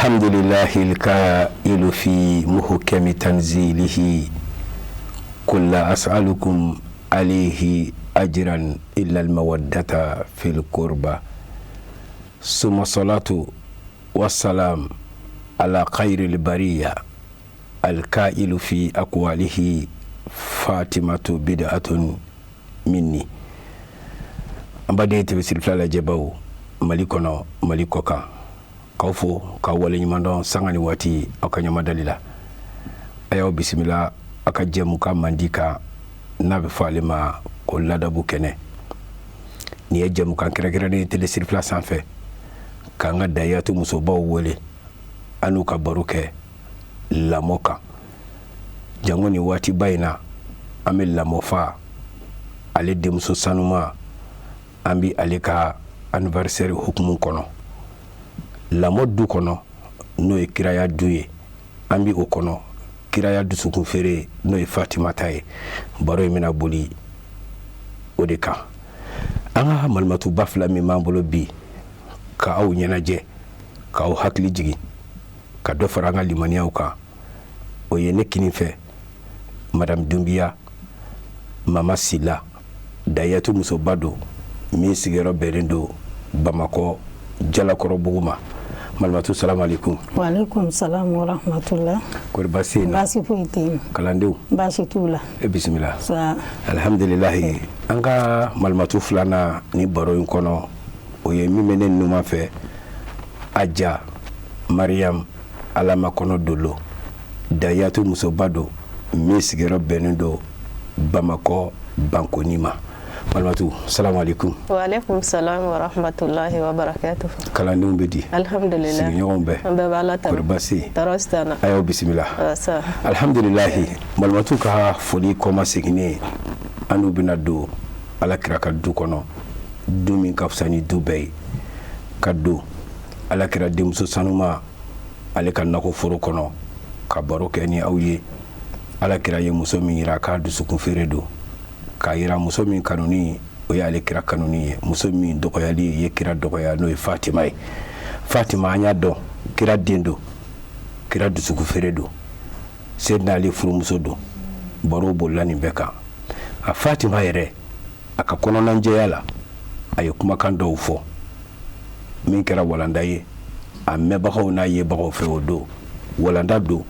الحمد لله الكائل في محكم تنزيله كل أسألكم عليه أجرا إلا المودة في القربى ثم الصلاة والسلام على خير البرية الكائل في أقواله فاطمة بدعة مني أبديت بسير فلا جباو ملكنا ملكوكا kawfo ka wale nyimando sangani wati akanyama dalila ayo bismillah akajemu ka mandika nabe falima ko ladabu kene ni ejemu kan kire ni tele sur place en fait ka nga dayatu muso baw wole anu ka baruke la moka jangoni wati bayna amel la mofa ale de muso sanuma ambi alika anniversaire hukumu kono lamɔ du kɔnɔ n'o ye kiraya du ye an bi o kɔnɔ kiraya dusukun feere n'o ye Fatimata ye baro in bɛna boli o de kan an ka malimatuba fila min b'an bolo bi ka aw ɲɛnajɛ ka aw hakili jigin ka dɔ fara an ka limaniyaw kan o ye ne kini fɛ madame Dumbiya mama Sila Dayatu musoba don min sigiyɔrɔ bɛnnen don Bamakɔ Jalakɔrɔbugu ma malimatu salamu alaikum. Wa alaikum salam wa rahmatullah. Kori basi na. Basi foyi kalandenw. Basi t'u la. Bismillah. Sa. Alhamdulillah. An ka malimatu filana ni baro in kɔnɔ o ye min bɛ ne numan fɛ Aja Mariam Alama kɔnɔ Dolo Dayatu musoba don min sigiyɔrɔ bɛnnen don Bamakɔ Bankoni ma. Malimatu salamu alaikum. Wa alaikum salam wa rahmatullahi wa barakatuh. Kalandenw bɛ di. Alhamdulillah. Sigiɲɔgɔnw bɛɛ. An bɛɛ b'Ala tanu. Kori basi. Tɔɔrɔ si t'an na. Ayo bismillah. Alhamdulillah. Malimatu ka foli kɔma seginne anu bɛna don Alakira ka du kɔnɔ du min ka fisa ni du bɛɛ ye ka don Alakira denmuso sanuma ale ka nakɔ foro kɔnɔ ka baro kɛ ni aw ye Alakira ye muso min yira k'a dusukun feere don ka yira muso min kanuni o ye ale kira kanuni ye muso min dɔgɔyali ye kira dɔgɔya n'o ye Fatima ye Fatima an y'a dɔn kira den don kira dusukun feere don Seydina Ali furumuso don baro bolila nin bɛɛ kan a Fatima yɛrɛ a ka kɔnɔnajɛya la a ye kumakan dɔw fɔ min kɛra walanda ye a mɛbagaw n'a yebagaw fɛ o don walanda don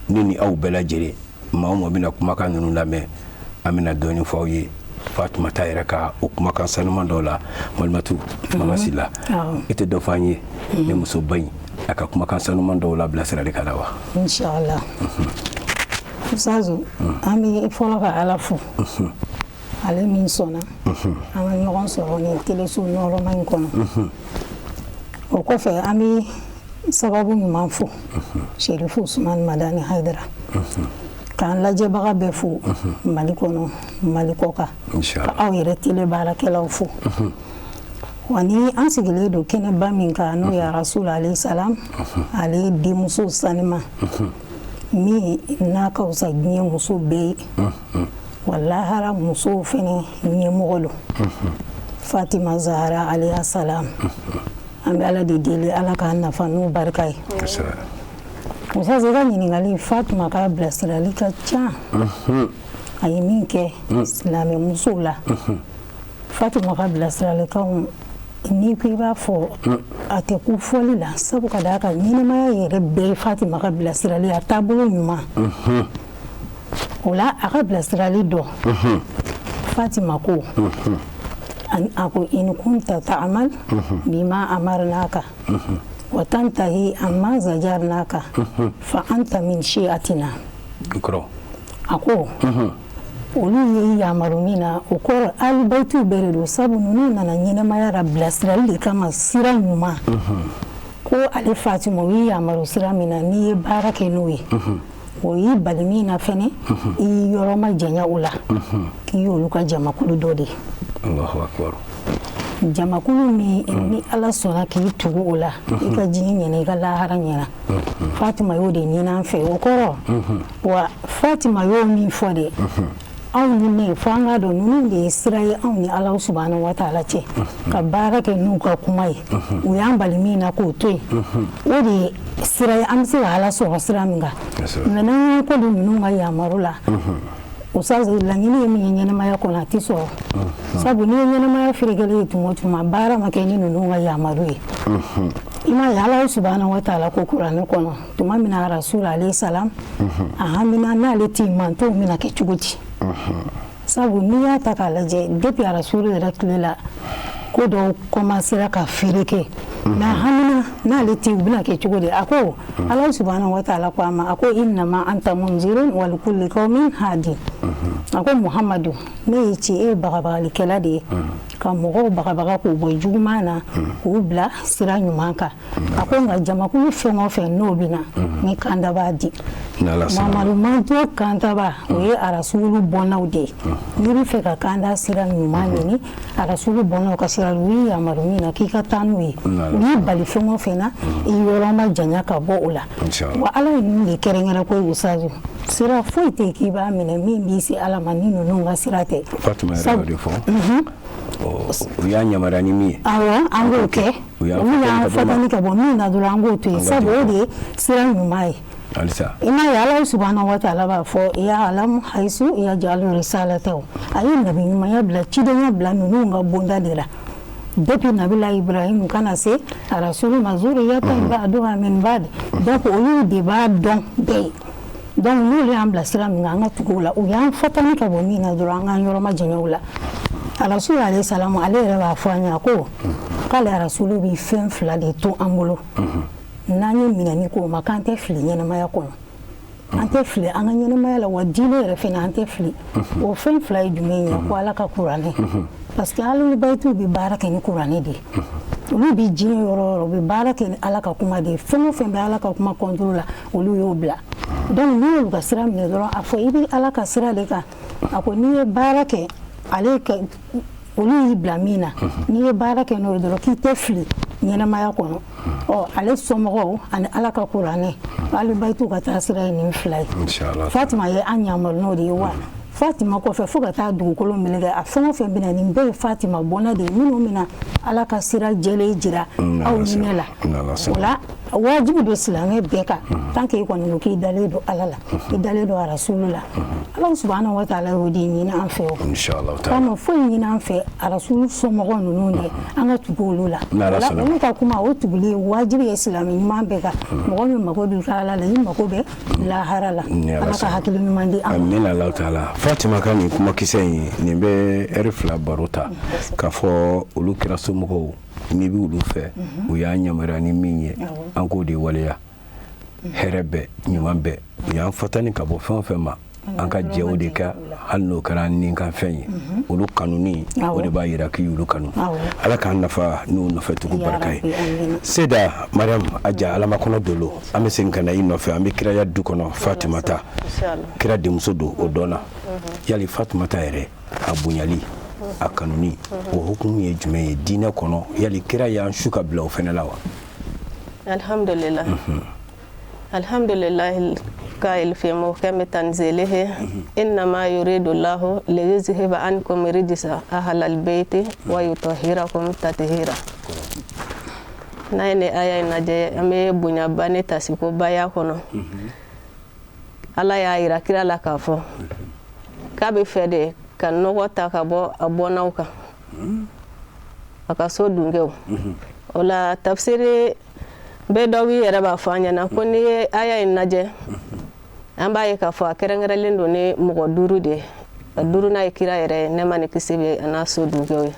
ne ni aw bɛɛ lajɛlen maa o maa bɛna kumakan ninnu lamɛn an bɛna dɔɔni fɔ aw ye Fatumata yɛrɛ ka o kumakan sanuman dɔw la malimatu mama Sila i tɛ dɔ fɔ an ye ne muso ba in a ka kumakan sanuman dɔw la bilasirali ka la wa inshallah Usazu an bɛ fɔlɔ ka Ala fo ale min sɔnna an ka ɲɔgɔn sɔrɔ ni teleso nɔrɔma in kɔnɔ o kɔfɛ an bɛ sababu ɲuman fo Sherifu Usman Madani Haidara k'an lajɛbaga bɛɛ fo Mali kɔnɔ Mali kɔ kan ka aw yɛrɛ tele baarakɛlaw fo wa ni an sigilen don kɛnɛba min kan n'o ye Rasul alayhi salam ale denmuso sanima min n'a ka fisa diɲɛ muso bɛɛ ye wa lahara musow fɛnɛ ɲɛmɔgɔ don Fatima Zahra alayhi salam an bɛ Ala de deli Ala k'a nafa n'o barika ye Musa ka ɲininkali Fatima ka bilasirali ka ca a ye min kɛ silamɛ musow la Fatima ka bilasiralikanw ni ko i b'a fɔ a tɛ ku fɔli la sabu ka d'a kan ɲɛnamaya yɛrɛ bɛɛ ye Fatima ka bilasirali a taabolo ɲuman o la a ka bilasirali dɔ Fatima ko a ko in kunta ta'amal bima amarnaka وتنتهي عما زجرناك فأنت من شيعتنا أكو olu ye yamaru min na o kɔrɔ alibaitu bɛɛ de don sabu ninnu nana ɲɛnamaya la bilasirali de kama sira ɲuman ko ale Fatima o ye yamaru sira min na n'i ye baara kɛ n'o ye o y'i bali min na fɛnɛ i y'i yɔrɔ ma janya o la k'i y'olu ka jamakulu dɔ de ye Allahu akbar jamakulu min ni Ala sɔnna k'i tugu o la i ka jini ɲɛna i ka lahara ɲɛna Fatima y'o de ɲini an fɛ o kɔrɔ wa Fatima y'o min fɔ de aw ni ne fanga do nunu de Israel aw ni Allah subhanahu wa ta'ala ce ka barake nu ka kuma yi u yan balimina ko toy o de Israel am se ala so wasira minga nan ko do nunu ga ya marula usazi la nyini mi nyene maya ko na tiso sabu ni nyene maya firigale tuma bara makeni nunu ga ya marui ima ya Allah subhanahu wa ta'ala ko Qur'an ko no tuma mina rasul alayhi salam ahamina na leti manto mina ke chuguti sabu ni ya takalaje depuis rasul raklela ko do commencer ka firike na hamina na leti bina ke chugudi ako Allah subhanahu wa ta'ala ko ama ako inna ma anta munzirun wal kulli qaumin hadi ako Muhammadu ne ci e bagabali kelade ka mogo bagabaga ko boy jugumana ko bla sira nyumanka ako nga jama ku fengo fe no bina ni kanda badi mamalu manto kanda ba o ye arasulu bonawde ni fe ka kanda sira nyumani ni arasulu bonaw ka sira wi amarumina kika tanwi ni bali fengo fe na iyoroma janya ka bo ula wa ala ni kerengera ko usazu sira foite ki ba mine mi bisi ala manino no ngasirate Fatima radio fo uya nyamarani mi awa ango ke uya fatani ka bo mi na durango to sabo de sira nyumai alisa ina ya Allah subhanahu wa ta'ala ba fo ya alam haisu ya jalu risalatahu ayin nabi ma ya bla chidanya bla nunu nga bonda dira depuis nabila Ibrahim kana se rasul mazuri ya ta ba'duha min ba'd donc oyu de ba don be donc nous les ambla sira nga tukula uya fatani ka bo mi na duranga yoroma jenyula rasul alayhi salam alayhi wa fanya ko kala rasul bi fen fla de to ambulo nani minani ko makante fli nyana maya ko ante fli anga nyana maya la wadile refina ante fli o fen fly dumenya ko ala ka qur'ani parce que alu baytu bi baraka ni qur'ani de lu bi jini yoro bi baraka ni ala ka kuma de fen fen be ala ka kuma contrôle olu yo bla donc ni ka sira mi doro afo ibi ala ka sira de ka ako ni baraka ale ka olu yi blamina ni baraka no doro ki te fli nyana maya kono o ale somogo ani ala ka qur'ani ali baytu ka tasira ni fly inshallah Fatima ye anyamol no de wa Fatima ko fe fuga ta dugu kolo milega afon fe bina ni be Fatima bona de minu mina ala ka sira jele jira aw nyela wala wajibu do silame beka tanke ko no ki daledo alala ki daledo rasulullah Allah subhanahu wa ta'ala wodi ni na anfe inshallah ta'ala kama fo ni na anfe rasul somogo no ne anga tugulula wala ni ka kuma o tuguli wajibu islami ma beka mo mi mako du kala la ni mako be la harala ala ka hakili mi mandi amin Allah ta'ala Fatima kani kuma kisai ni be erfla barota ka fo ulu kira somogo ni bi ulu fe o ya nyamara ni minye anko de waleya herebe nyumambe ya fatani ka bo fen ma anka jewo de ka halno karan ni kan fen ulu kanuni o de ba yira ki ulu kanu ala kan nafa no no fetu ko barkai seda Mariam aja ala makono dolo amesen kana ino fe ambe kira ya du kono Fatima ta inshallah kira de musodo odona yali Fatima ta ere abunyali akanuni o hukumu ye jume dina kono yali kira ya shuka bla o fenalawa alhamdulillah alhamdulillah القائل في محكم تنزيله إنما يريد الله ليذهب عنكم رجس أهل البيت ويطهركم تطهيرا نايني آية نجي أمي بنيا بني تاسيكو بايا كونو ala ya ira kira la kafo kabe fede kan no wata ka bo abonauka aka so dungew ola tafsiri be dawi era ba fanya na ko ni aya inaje amba ye ka fa kerengere lindo ne mugo duru de duru na kira ere ne mani kisibe ana so dungew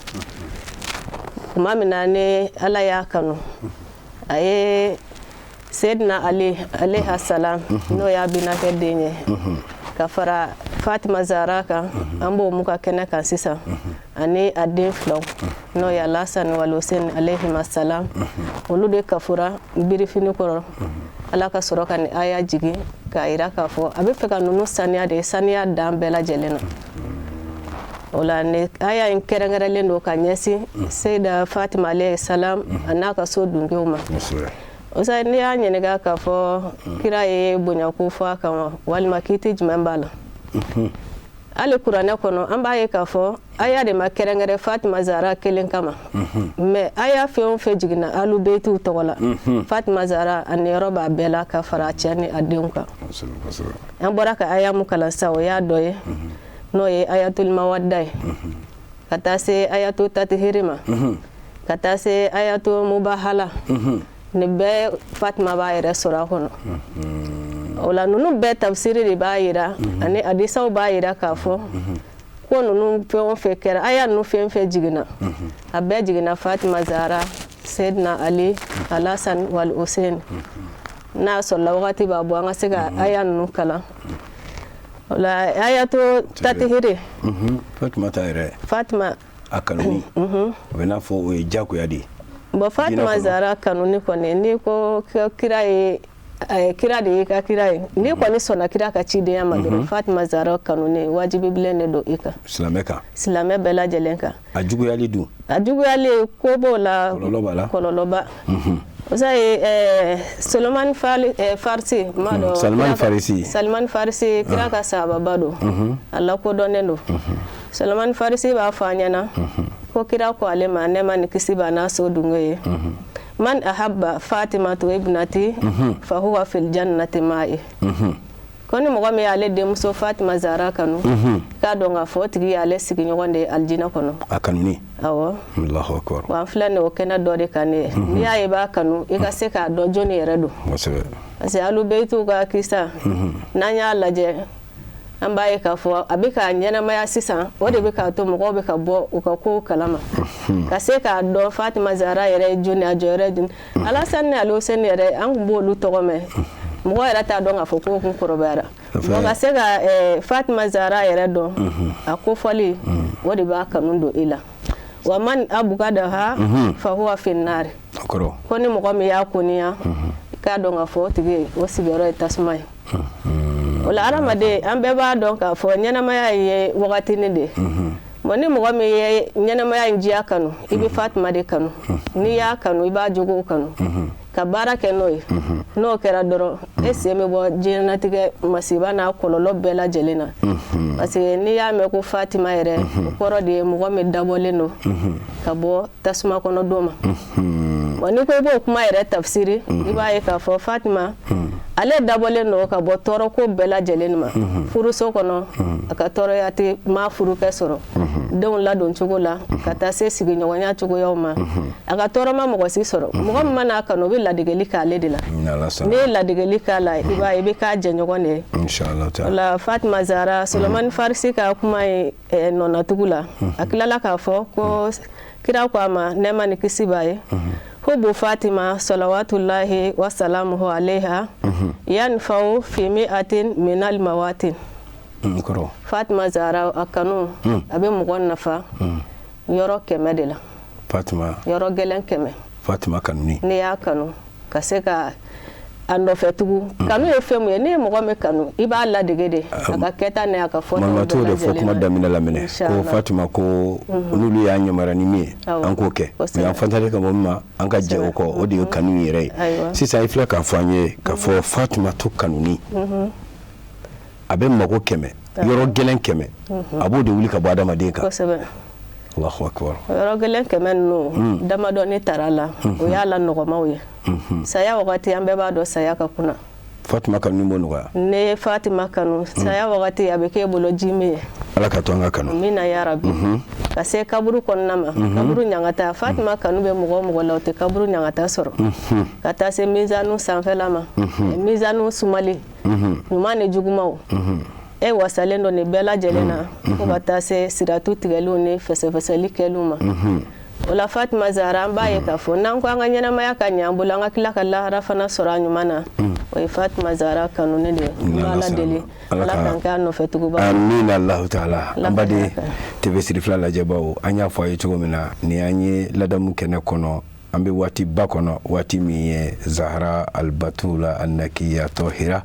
kuma mina ne ala ya kanu aye Sayyidina Ali alayhi salam no ya bina kedenye kafara Fatima Zaraka ambo muka kena kan sisa ani adin flow no ya Lasan wal Hussein alayhi salam olude kafura biri fini ko ala ka soroka ni aya jigi ka ira ka fo abe feka nunu sania de sania dam bela jelena ola ne aya in kerengere lendo ka nyesi Sayyida Fatima alayhi salam anaka so dungewma osa ni anya ne ga ka fo kira ye bonya ku fa kan walma kiti jumembala ale kuranɛ kɔnɔ an b'a ye k'a fɔ aya de ma kɛrɛnkɛrɛn Fatima Zahra kelen kama mais aya fɛn o fɛn jiginna alu beytiw tɔgɔ la Fatima Zahra a niyɔrɔ b'a bɛɛ la ka fara a cɛ ni a denw kan an bɔra ka aya mun kalan sa o y'a dɔ ye n'o ye ayatul mawadda ye ka taa se ayatul tatihiri ma ka taa se ayatul mubahala nin bɛɛ Fatima b'a yɛrɛ sɔrɔ a kɔnɔ o la ninnu bɛɛ tafsiri de b'a yira ani hadisaw b'a yira k'a fɔ ko ninnu fɛn o fɛn kɛra aya ninnu fɛn fɛn jiginna a bɛɛ jiginna Fatima Zahra Sayyidina Ali Al-Hasan wal Hussein n'a sɔrɔla wagati b'a bɔ an ka se ka aya ninnu kalan o la ayatu tatihiri Fatima ta yɛrɛ Fatima a kanuni o bɛ n'a fɔ o ye jagoya de ye bon Fatima Zahra kanuni kɔni ni ko kira ye kira de ye ka kira ye ni kɔni sɔnna kira ka cidenya ma dɔrɔn Fatima Zahra kanuni wajibi bilen de don i kan silamɛ kan silamɛ bɛɛ lajɛlen kan a juguyali dun a juguyali ko b'o la kɔlɔlɔ b'a la kɔlɔlɔba o sa ye Salman Farisi ma dɔn Salman Farisi kira ka sahababa don a lakodɔnnen don Salman Farisi b'a fɔ an ɲɛna ko kira ko ale ma ne ma ni kisi b'a n'a so dungo ye man ahabba Fatimatu ibnati fa huwa fil jannati ma'i ko ni mɔgɔ min y'ale denmuso Fatima Zahra kanu k'a dɔn k'a fɔ o tigi y'ale sigiɲɔgɔn de ye aljina kɔnɔ a kanuni awɔ Allahu akbar wa an filɛ nin o kɛnɛ dɔ de kan ne n'i y'a ye b'a kanu i ka se k'a dɔn jɔnni yɛrɛ don parce que alu beytiw ka kisa n'an y'a lajɛ an b'a ye k'a fɔ a bɛ ka ɲɛnamaya sisan o de bɛ k'a to mɔgɔw bɛ ka bɔ u ka kow kalama ka se k'a dɔn Fatima Zahra yɛrɛ ye jɔnni a jɔyɔrɔ ye jɔnni Al-Hasan ni Al-Hussein yɛrɛ an tun b'olu tɔgɔ mɛn mɔgɔ yɛrɛ t'a dɔn k'a fɔ ko kun kɔrɔbayara donc ka se ka Fatima Zahra yɛrɛ dɔn a kofɔli o de b'a kanu don i la wa man abugadaha fa huwa fin nar ko ni mɔgɔ min y'a koniya k'a dɔn k'a fɔ o tigi o sigiyɔrɔ ye tasuma ye o la adamaden an bɛɛ b'a dɔn k'a fɔ ɲɛnamaya ye wagatinin de bon ni mɔgɔ min ye ɲɛnamaya in diya kanu i bɛ Fatima de kanu n'i y'a kanu i b'a jogow kanu ka baara kɛ n'o ye n'o kɛra dɔrɔn e sen bɛ bɔ diɲɛlatigɛ masiba n'a kɔlɔlɔ bɛɛ lajɛlen na parce que n'i y'a mɛn ko Fatima yɛrɛ o kɔrɔ de ye mɔgɔ min dabɔlen don ka bɔ tasuma kɔnɔ don ma bon ni ko i b'o kuma yɛrɛ tafsiri i b'a ye k'a fɔ Fatima ale dabɔlen don ka bɔ tɔɔrɔ ko bɛɛ lajɛlen ma furuso kɔnɔ a ka tɔɔrɔya tɛ maa furukɛ sɔrɔ denw ladon cogo la ka taa se sigiɲɔgɔnya cogoyaw ma a ka tɔɔrɔ ma mɔgɔ si sɔrɔ mɔgɔ min mana kanu o bɛ ladegeli k'ale de la n'i ye ladegeli k'a la i b'a ye i bɛ k'a jɛɲɔgɔn de ye o la Fatima Zahra Salman Farisi ka kuma ye nɔnatugu la a tilala k'a fɔ ko kira ko a ma nɛɛma ni kisi b'a ye hubu Fatima salawatullahi wa salamuhu alaiha yanfa'u fi mi'atin minal mawatin Fatima Zahra a kanu a bɛ mɔgɔ nafa yɔrɔ 100 de la Fatima yɔrɔ gɛlɛn 100 Fatima kanuni n'i y'a kanu ka se ka a nɔfɛ tugu kanu ye fɛn mun ye n'i ye mɔgɔ min kanu i b'a ladege de a ka kɛta ni a ka fɔ mamatu de fɔ kuma daminɛ la minɛ ko Fatima ko n'olu y'a yamara ni min ye an k'o kɛ mais an fantalen ka bɔ min ma an ka jɛ o kɔ o de ye kanu yɛrɛ ye sisan i filɛ k'a fɔ an ye k'a fɔ Fatima to kanuni a bɛ mago 100 yɔrɔ gɛlɛn 100 a b'o de wuli ka bɔ adamaden kan Allahu akbar yɔrɔ gɛlɛn 100 ninnu damadɔni tara la o y'a la nɔgɔmaw ye saya wagati an bɛɛ b'a dɔn saya ka kunna Fatima kanu b'o nɔgɔya ne ye Fatima kanu saya wagati a bɛ k'e bolo ji min ye Ala ka to an ka kanu mina ya rabi ka se kaburu kɔnɔna ma kaburu ɲangata Fatima kanu bɛ mɔgɔ o mɔgɔ la o tɛ kaburu ɲangata sɔrɔ ka taa se mizanu sanfɛla ma mizanu sumali ɲuman ni jugumaw e wasalen don nin bɛɛ lajɛlen na fo ka taa se siratu tigɛliw ni fɛsɛfɛsɛli kɛliw ma o la Fatima Zahra an b'a ye k'a fɔ n'an ko an ka ɲɛnamaya ka ɲɛ an bolo an ka tila ka lahara fana sɔrɔ a ɲuman na o ye Fatima Zahra kanuni de ye n b'a Ala deli Ala k'an kɛ a nɔfɛ tuguba amina Allahu taala an baden TV siri fila lajɛbaw an y'a fɔ a ye cogo min na ni an ye ladamu kɛnɛ kɔnɔ an bɛ waati ba kɔnɔ waati min ye Zahra al-Batula an-Nakiya Tahira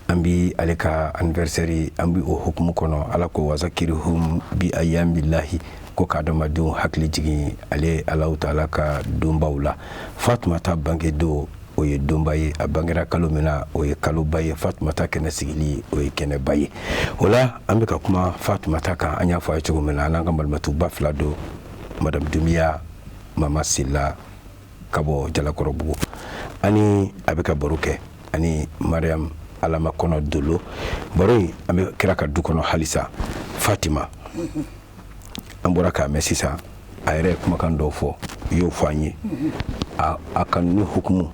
an bɛ ale ka anniversaire an bɛ o hukumu kɔnɔ Ala ko wazakirihum bi ayyamillahi ko k'adamadenw hakili jigin ale Alahu taala ka donbaw la Fatumata bange don o ye donba ye a bangera kalo min na o ye kaloba ye Fatumata kɛnɛ sigili o ye kɛnɛba ye o la an bɛ ka kuma Fatumata kan an y'a fɔ a ye cogo min na n'an ka balimatuba fila don Madame Dumiya Mama Sila ka bɔ Jalakɔrɔbugu ani a bɛ ka baro kɛ ani Mariam Alama Kɔnɔ Dolo baro in an bɛ kira ka du kɔnɔ halisa Fatima an bɔra k'a mɛn sisan a yɛrɛ kumakan dɔw fɔ y'o fɔ an ye a kanuni hukumu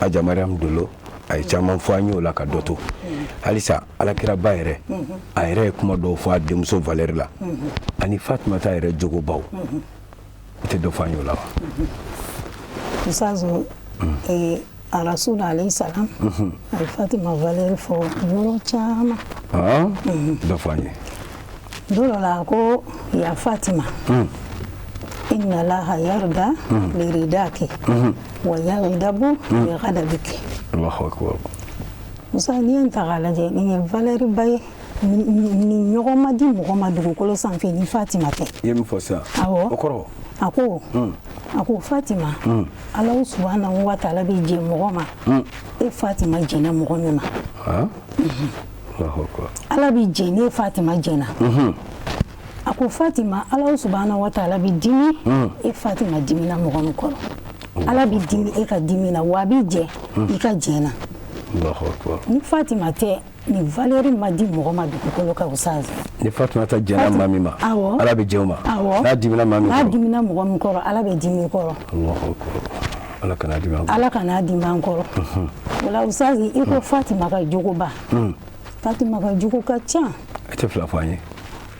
Aja Mariam Dolo a ye caman fɔ an ye o la ka dɔ to halisa alakiraba yɛrɛ a yɛrɛ ye kuma dɔw fɔ a denmuso Valɛri la ani Fatumata yɛrɛ jogobaw i tɛ dɔ fɔ an ye o la wa Usazo Rasul alayhi salam ay Fatima Valɛri fɔ yɔrɔ caman dɔ fɔ an ye dolo la ko ya Fatima inna laha yarda liridaki wa yaghdabu li ghadabiki Allahu akbar Musa ni en tagala je ni Valɛri baye ni ɲɔgɔn ma di mɔgɔ ma dugukolo sanfɛ ni Fatima tɛ i ye min fɔ sisan o kɔrɔ a ko Fatima Ala subhanahu wa ta'ala bɛ jɛ mɔgɔ ma e Fatima jɛna mɔgɔ min ma Allahu akbar Ala bɛ jɛ ni Fatima jɛna a ko Fatima Ala subhanahu wa ta'ala bɛ dimi e Fatima dimina mɔgɔ min kɔrɔ Ala bɛ dimi e ka dimi na wa a bɛ jɛ i ka jɛna Allahu akbar ni Fatima tɛ ni Valɛri ma di mɔgɔ ma dugukolo ka Usazi ni Fatumata jɛna maa min ma Ala bɛ jɛ o ma n'a dimina maa min kɔrɔ n'a dimina mɔgɔ min kɔrɔ Ala bɛ dimi i kɔrɔ Allahu akbar Ala kana dimi an kɔrɔ Ala kana dimi an kɔrɔ o la Usazi i ko Fatima ka jogoba Fatima ka jogo ka ca a tɛ fila fɔ an ye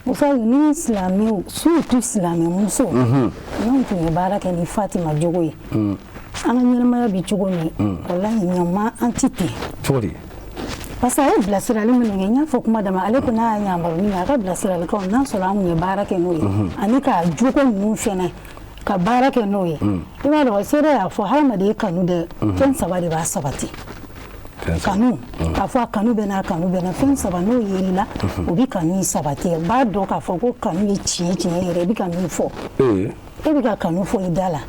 Usazi ni silamɛw surtout silamɛmuso n'anw tun ye baara kɛ ni Fatima jogo ye an ka ɲɛnamaya bɛ cogo min wallahi ɲama an tɛ ten cogo di parce que a ye bilasirali minnu kɛ n y'a fɔ kuma dama ale ko n'a y'a ɲamaro min a ka bilasiralikanw n'a sɔrɔ an tun ye baara kɛ n'o ye ani ka jogo ninnu fɛnɛ ka baara kɛ n'o ye i b'a dɔn seere y'a fɔ hadamaden kanu dɛ fɛn saba de b'a sabati kanu k'a fɔ a kanu bɛ n'a kanu bɛ na fɛn saba n'o yer'i la o bɛ kanu in sabati b'a dɔn k'a fɔ ko kanu ye tiɲɛ yɛrɛ i bɛ ka min fɔ e bɛ ka kanu fɔ i da la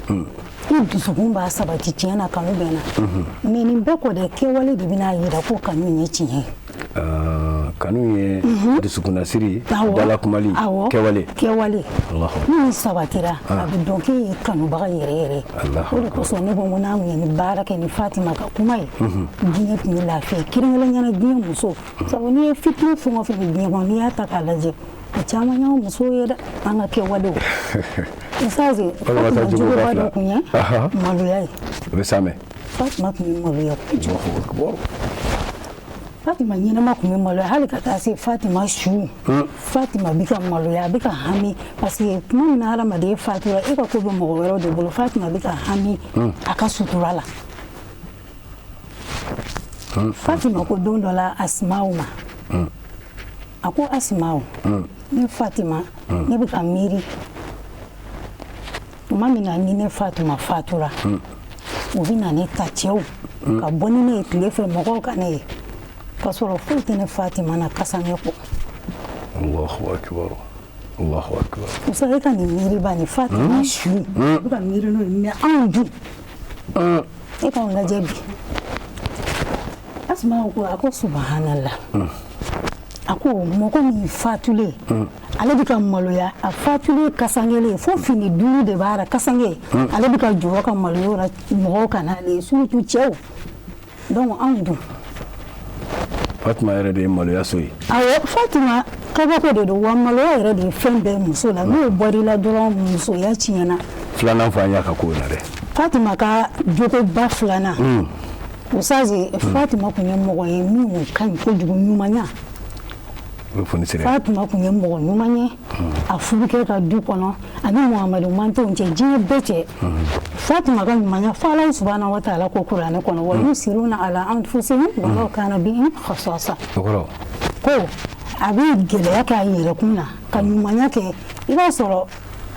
i dusukun b'a sabati tiɲɛ na kanu bɛ na mais nin bɛɛ kɔ dɛ kɛwale de bɛna yira ko kanu in ye tiɲɛ ye kanu ye dusukunnasiri dalakumali kɛwale ni sabatira a bɛ dɔn k'e ye kanubaga yɛrɛ yɛrɛ o de kosɔn ne ko n ko n'an ye ni baara kɛ ni Fatima ka kuma ye diɲɛ tun ye lafiya kɛrɛnkɛrɛnnenya diɲɛ muso sabu n'i ye fitini fɛn o fɛn bɛ diɲɛ kɔnɔ n'i y'a ta k'a lajɛ a caman y'an muso ye dɛ an ka kɛwalew Usazi Fatima juguba dɔ tun ye maloya ye o bɛ s'a mɛn Fatima tun ye maloya kojugu Fatima ɲɛnama tun bɛ maloya hali ka taa se Fatima su Fatima bɛ ka maloya a bɛ ka hami parce que tuma min na hadamaden fatura e ka ko bɛ mɔgɔ wɛrɛw de bolo Fatima bɛ ka hami a ka sutura la Fatima ko don dɔ la Asimaw ma a ko Asimaw ne Fatima ne bɛ ka miiri tuma min na ni ne Fatima fatura u bɛ na ne ta cɛw ka bɔ ni ne ye tile fɛ mɔgɔw ka ne ye ka sɔrɔ foyi tɛ ne Fatima na kasange kɔ Allahu akbar Allahu akbar Musa e ka nin miiriba ni Fatima su bɛ ka miiri n'o ye mais anw dun e k'anw lajɛ bi Asma ko a ko subhanallah a ko mɔgɔ min fatulen ale bɛ ka maloya a fatulen kasangelen fo fini duuru de b'a la kasange ale bɛ ka jɔ ka maloya la mɔgɔw ka n'ale surtout cɛw donc anw dun Fatima yɛrɛ de ye maloya so ye awɔ Fatima kabako de don wa maloya yɛrɛ de ye fɛn bɛɛ muso la n'o bɔr'i la dɔrɔn musoya tiɲɛna filanan fɔ an y'a ka ko la dɛ Fatima ka jogoba filanan Usazi Fatima tun ye mɔgɔ ye min ka ɲi kojugu ɲumanya Fatima tun ye mɔgɔ ɲuman ye a furukɛ ka du kɔnɔ ani Muhamadu mantonw cɛ diɲɛ bɛɛ cɛ Fatima ka ɲumanya fo Ala subhanahu wa ta'ala ko kuranɛ kɔnɔ wa yusiruna ala anfusihim walaw kana bihim khasasa ko a bɛ gɛlɛya k'a yɛrɛkun na ka ɲumanya kɛ i b'a sɔrɔ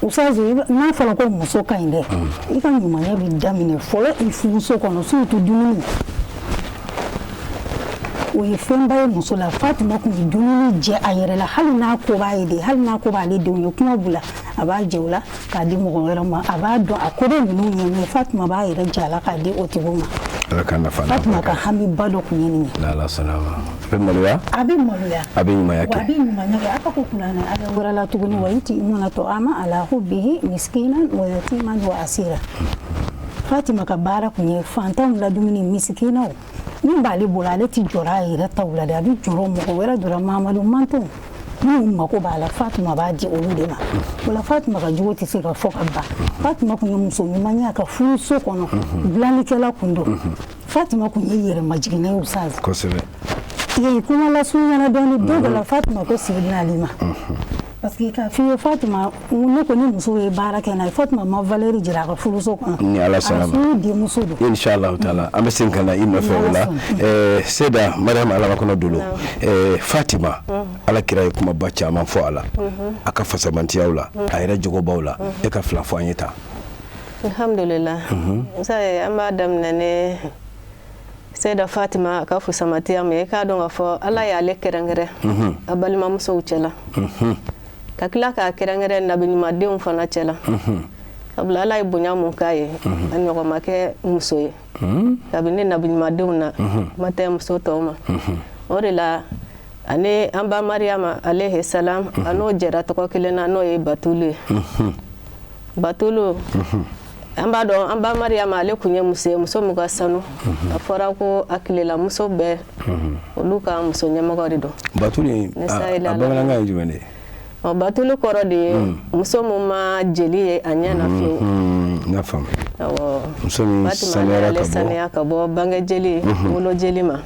Usazi n'a fɔra ko muso ka ɲi dɛ i ka ɲumanya bɛ daminɛ fɔlɔ i furuso kɔnɔ surtout dumuni o ye fɛnba ye muso la Fatima tun bɛ dumuni jɛ a yɛrɛ la hali n'a ko b'a ye de hali n'a ko b'ale denw ye kuma b'u la a b'a jɛ o la k'a di mɔgɔ wɛrɛ ma a b'a dɔn a ko bɛ ninnu ɲɛ mais Fatima b'a yɛrɛ jɛ a la k'a di o tigiw ma Fatima ka hami bado kunyeni la salama be maluya abi mayake aka ko kulana ada warala tuguni waiti imuna to ama ala hubbihi miskinan wa yatiman wa asira Fatima ka bara kunye fantam la dumini miskina ni bali bolale ti jora ira tawla da bi joro mo ko wera dura mamadu manto ni mako bala Fatima ba ji olude ma wala Fatima ka jogoti se ka foka ba Fatima kunye muso mi manya ka fu so kono blani kala kundo Fatima kunye yere majigina usazi ko sebe ye kuma la sunya na doni dogo la Fatima ko sidina lima parce que ka fiye Fatima ne ko ni muso e baraka na Fatima ma Valérie jira ka fu so kono ni ala salama di muso do inshallah taala amsin kana inna fa wala seda madam ala kono dolo Fatima ala kira kuma bacca man fo ala aka fasamanti yawla ayra jogo bawla e ka fla fo anyeta alhamdulillah sai amma dam ne seda Fatima ka fasamati am e ka don fo ala ya le kerengere abalima muso uchela ka kila ka kerengere nabi nyuma de fana chela abla ala ibunya mun kai an ko make muso ye kabini nabi nyuma de na mate muso to ma orila ane amba Maryama alayhi salam ano jera to ko kilena no e batulu amba Maryama ale kunye muso muga sanu afora ko akilela muso be oluka muso nyamaga rido batuli abanga njumene batulu korodi muso muma jeli anyana fi na fam muso mi sanera ka bo banga jeli wolo jeli ma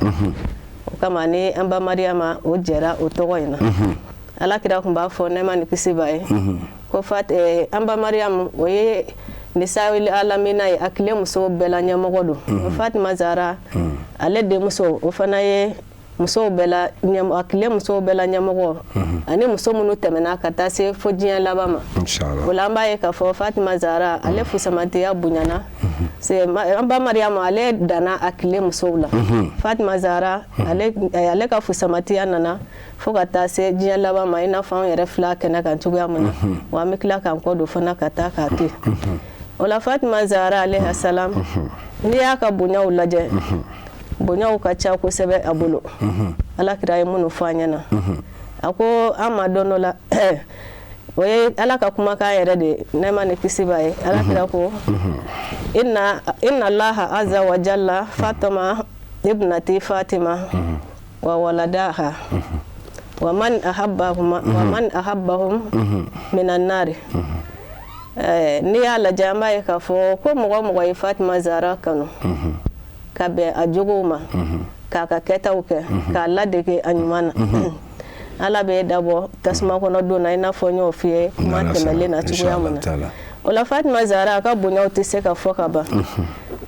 kama ni amba Maryama o jera o togoina ala kira kumba fo ne man kisibae ko fat amba Maryam oye nisawil alamina akile muso bela nyamogodo Fatima Zara ale de muso o fana ye muso bela akile muso bela nyamogo ani muso munu temena kata se fojian labama inshallah wala mbaye ka fo Fatima Zara ale fusamati ya bunyana se amba Maryam ale dana akile muso la Fatima Zara ale ka fusamati ya nana fogata se jian labama ina fa yere fla kana kan tuga mun wa mikla kan ko do fana kata kati wala Fatima Zara alayhi salam ni aka bunya ulaje bunya ukacha ko sebe abulo ala kira munu fanyana ako amadono la oye ala ka kuma ka yere de nema ne kisibaye ala kira ko inna allaha azza wa jalla Fatima ibnati Fatima wa waladaha wa man ahabbahum minan nar ni ala jamba e ka fo ko mo e Fatima Zara kanu ka be ajuguma ka keta uke ka ladege anyumana ala be dabo tasma ko no dona ina fo nyo fie ma temele na tuya muna ola Fatima Zara ka bunya otise ka fo ka ba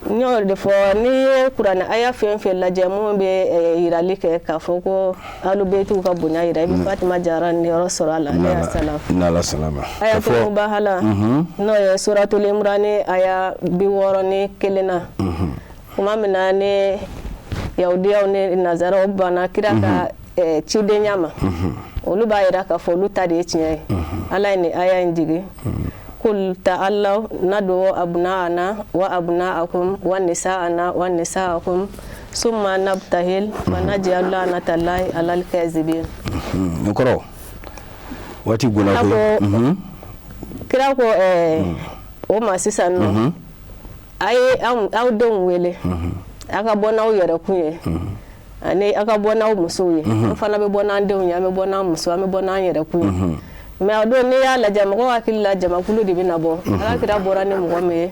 nyo de fo ni Qur'an aya fe la jamu be iralike ka fo ko alu betu ka bunya ira bi Fatima Zara ni rasulullah alayhi salam nala salama aya ko bahala no ya suratul imran aya bi woroni kelena kuma minane yaudiya ne nazara obana kiraka chide nyama olu ba ira ka fo luta de chinyai ala ni aya njigi kul ta'allaw nadu abna'ana wa abna'akum wa nisa'ana wa nisa'akum summa nabtahil wa naj'al lanatallahi 'alal kazibin nkoro wati guna ko kira ko o ma sisano ay am don wele aka bona o yere kunye ani aka bona o musoye fana be bona ndew nya me bona muso me bona yere kunye me ado ni ya la jama ko akilla jama kulu di binabo ala kira bora ni mo me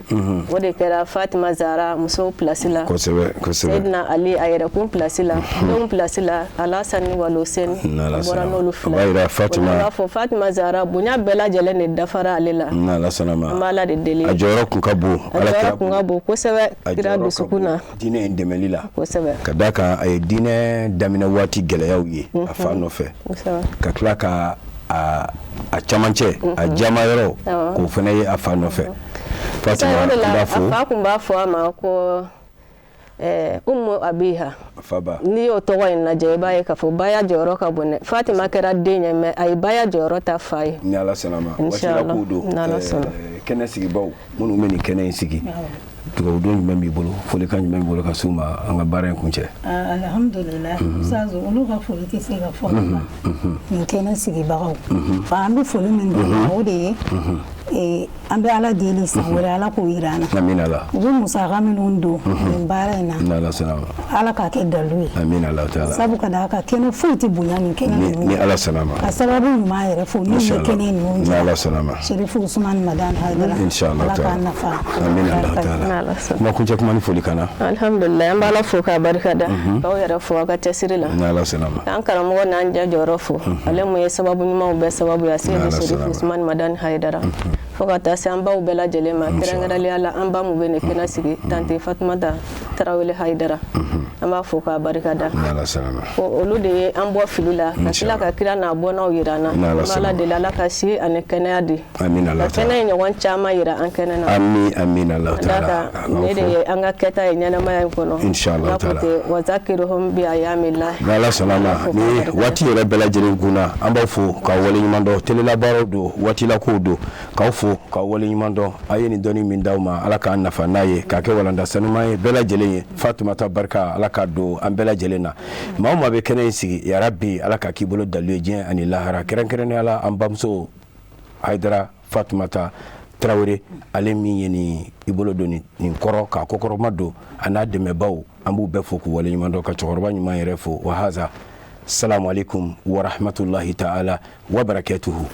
wode kera Fatima Zara muso plasila ko sebe Sayyidina Ali ayere kun plasila don plasila ala sanni walo sen bora no lu fla bayra Fatima Zara bunya bela jele ne dafara alela nala sanama mala de deli ajoro kun kabo ala kira kun kabo ko sebe kira do sukuna dine indemelila ko sebe kadaka ay dine damina wati geleyaw ye afa no fe ka klaka a chamanche a jama yoro ko fana yi afa no fe Fatima ndafo afa kumba fo ama ko ummu abiha faba ni yo to wa na je ba ka fo baya joro ka bone Fatima kera denya me ay baya joro ta fay ni ala salama wati la kudo kene sigi baw munu meni kene sigi dugawu don jumɛn b'i bolo folikan jumɛn b'i bolo ka s'u ma an ka baara in kun cɛ alhamdulillah sazo olu ka foli tɛ se ka fɔ nin kɛnɛ sigibagaw an bɛ foli min dɔn o de ye an bɛ ala deli san wɛrɛ ala k'o yira an na amina ala u bɛ musaka minnu don nin baara in na n'ala sɔnna ma ala k'a kɛ dalu ye amina ala taala sabu ka da ka kɛnɛ foyi tɛ bonya nin kɛnɛ ninnu ni ala sɔnna ma ka sababu ɲuman yɛrɛ fo min bɛ kɛnɛ ninnu jɔ n'ala sɔnna ma Sherifu Usman Madan Haidara inshallah ala k'a taala nafa amina ala taala kuma kuncɛ kuma ni foli kana alhamdulillah an b'ala fo k'a barikada k'aw yɛrɛ fo aw ka cɛsiri la n'ala sɔnna ma an karamɔgɔ n'an jɔyɔrɔ fo ale mun ye sababu ɲumanw bɛɛ sababu ye a se bɛ Sherifu Usman Madan Haidara fo ka taa se an baw bɛɛ lajɛlen ma kɛrɛnkɛrɛnnenya la an ba mun bɛ nin kɛnɛ sigi tante Fatumata Tarawele Haidara an b'a fo k'a barikada n'ala sɔnna ma olu de ye an bɔ fili la ka tila ka kira n'a bɔnaw yira an na ala deli ala ka si ani kɛnɛya di amina ala ka kɛnɛ ɲɔgɔn caman yira an kɛnɛ na amina ala taala ne de ye an ka kɛta ye ɲɛnamaya in kɔnɔ inshallah taala wa zakiruhum bi ayamillah n'ala sɔnna ma ni waati yɛrɛ bɛɛ lajɛlen kunna an b'aw fo k'aw wale ɲuman dɔn telelabaaraw don waatilakow don k'aw fo k'aw wale ɲuman dɔn a ye nin dɔnni min d'aw ma ala k'an nafa n'a ye k'a kɛ walanda sanuman ye bɛɛ lajɛlen ye Fatumata barika ala k'a don an bɛɛ lajɛlen na maa o maa bɛ kɛnɛ in sigi yarabi ala ka k'i bolo dalu ye diɲɛ ani lahara kɛrɛnkɛrɛnnenya la an bamuso Haidara Fatumata Tarawele ale min ye nin i bolo don nin kɔrɔ k'a kɔkɔrɔma don a n'a dɛmɛbaw an b'u bɛɛ fo k'u wale ɲuman dɔn ka cɛkɔrɔba ɲuman yɛrɛ fo wa haza salamu alaikum wa rahmatulahi ta'ala wa barakatuhu